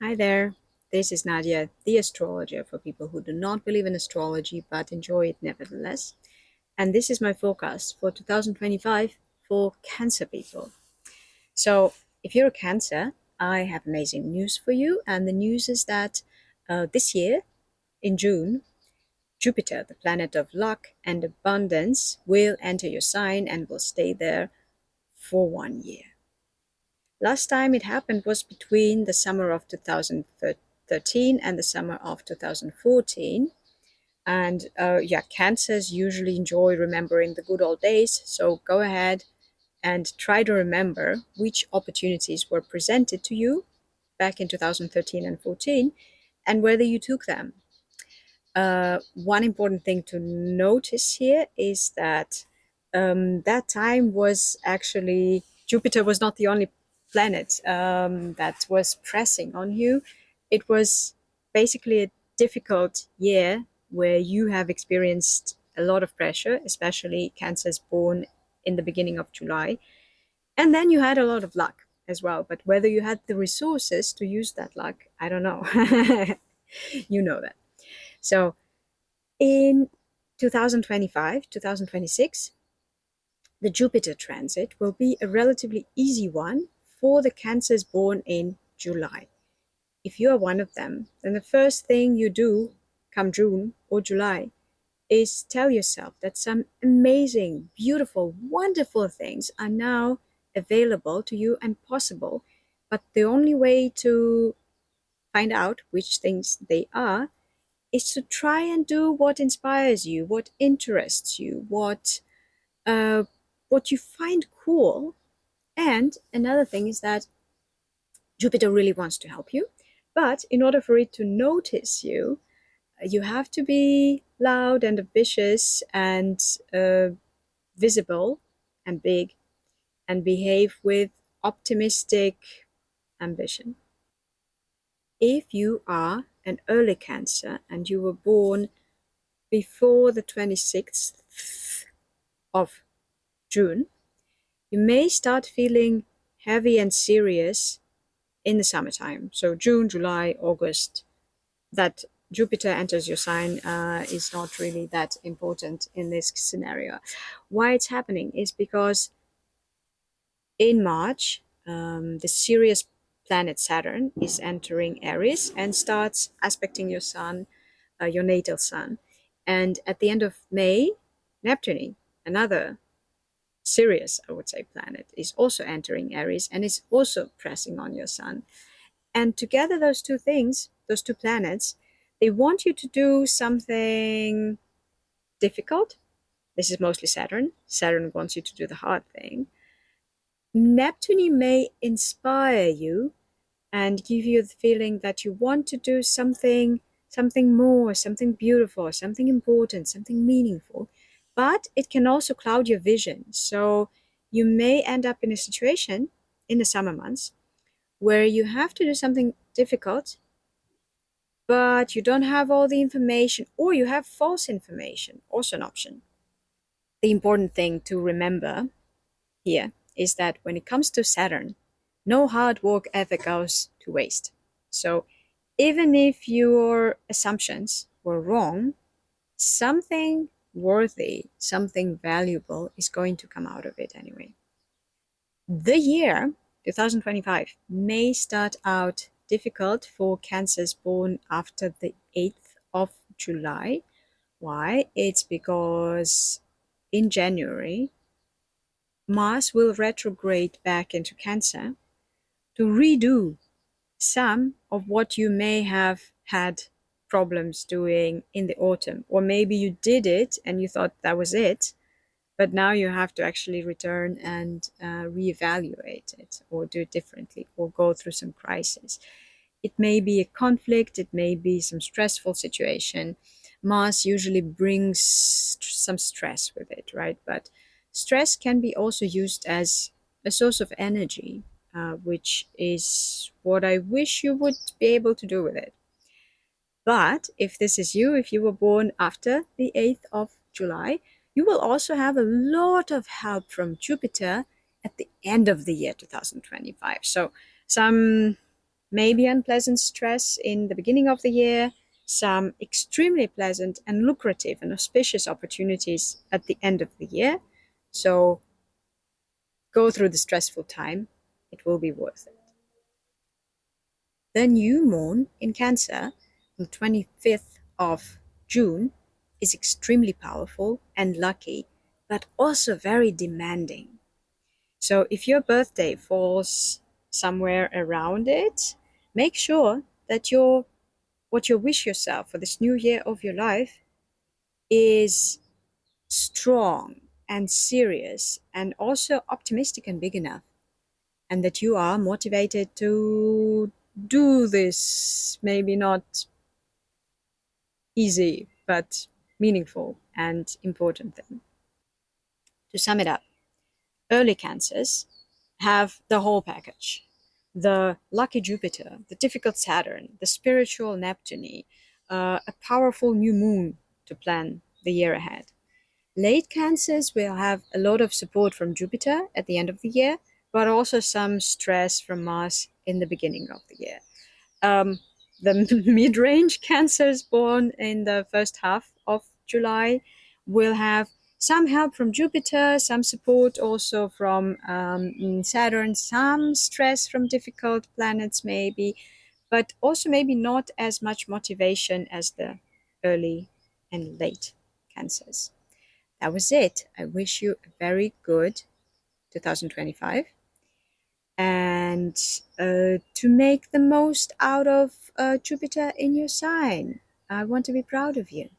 Hi there. This is Nadia, the astrologer for people who do not believe in astrology but enjoy it nevertheless. And this is my forecast for 2025 for Cancer people. So, if you're a Cancer, I have amazing news for you. And the news is that this year, in June, Jupiter, the planet of luck and abundance, will enter your sign and will stay there for 1 year. Last time it happened was between the summer of 2013 and the summer of 2014. And yeah, Cancers usually enjoy remembering the good old days. So go ahead and try to remember which opportunities were presented to you back in 2013 and 14 and whether you took them. One important thing to notice here is that that time was actually Jupiter was not the only planet that was pressing on you. It was basically a difficult year where you have experienced a lot of pressure, especially Cancers born in the beginning of July. And then you had a lot of luck as well. But whether you had the resources to use that luck, I don't know. You know that. So in 2025, 2026, the Jupiter transit will be a relatively easy one for the Cancers born in July. If you are one of them, then the first thing you do come June or July is tell yourself that some amazing, beautiful, wonderful things are now available to you and possible. But the only way to find out which things they are is to try and do what inspires you, what interests you, uh, what you find cool. And another thing is that Jupiter really wants to help you, but in order for it to notice you, you have to be loud and ambitious and visible and big and behave with optimistic ambition. If you are an early Cancer and you were born before the 26th of June, you may start feeling heavy and serious in the summertime. So June, July, August, that Jupiter enters your sign is not really that important in this scenario. Why it's happening is because in March, the Sirius planet Saturn is entering Aries and starts aspecting your sun, your natal sun. And at the end of May, Neptune, another Sirius, I would say, planet, is also entering Aries and is also pressing on your sun. And together, those two things, those two planets, they want you to do something difficult. This is mostly Saturn. Saturn wants you to do the hard thing. Neptune may inspire you and give you the feeling that you want to do something more, something beautiful, something important, something meaningful. But it can also cloud your vision. So you may end up in a situation in the summer months where you have to do something difficult, but you don't have all the information, or you have false information, also an option. The important thing to remember here is that when it comes to Saturn, no hard work ever goes to waste. So even if your assumptions were wrong, something worthy, something valuable is going to come out of it anyway. The year 2025 may start out difficult for Cancers born after the 8th of July. Why? It's because in January, Mars will retrograde back into Cancer to redo some of what you may have had problems doing in the autumn. Or maybe you did it and you thought that was it, but now you have to actually return and reevaluate it or do it differently or go through some crisis. It may be a conflict, it may be some stressful situation. Mars usually brings some stress with it, right? But stress can be also used as a source of energy, which is what I wish you would be able to do with it. But if this is you, if you were born after the 8th of July, you will also have a lot of help from Jupiter at the end of the year 2025. So some maybe unpleasant stress in the beginning of the year, some extremely pleasant and lucrative and auspicious opportunities at the end of the year. So go through the stressful time. It will be worth it. The new moon in Cancer on 25th of June is extremely powerful and lucky, but also very demanding. So if your birthday falls somewhere around it, make sure that what you wish yourself for this new year of your life is strong and serious and also optimistic and big enough, and that you are motivated to do this maybe not easy but meaningful and important thing. To sum it up, early Cancers have the whole package: the lucky Jupiter, the difficult Saturn, the spiritual Neptune, a powerful new moon to plan the year ahead. Late Cancers will have a lot of support from Jupiter at the end of the year, but also some stress from Mars in the beginning of the year. The mid-range Cancers born in the first half of July will have some help from Jupiter, some support also from Saturn, some stress from difficult planets maybe, but also maybe not as much motivation as the early and late Cancers. That was it. I wish you a very good 2025, and to make the most out of Jupiter in your sign. I want to be proud of you.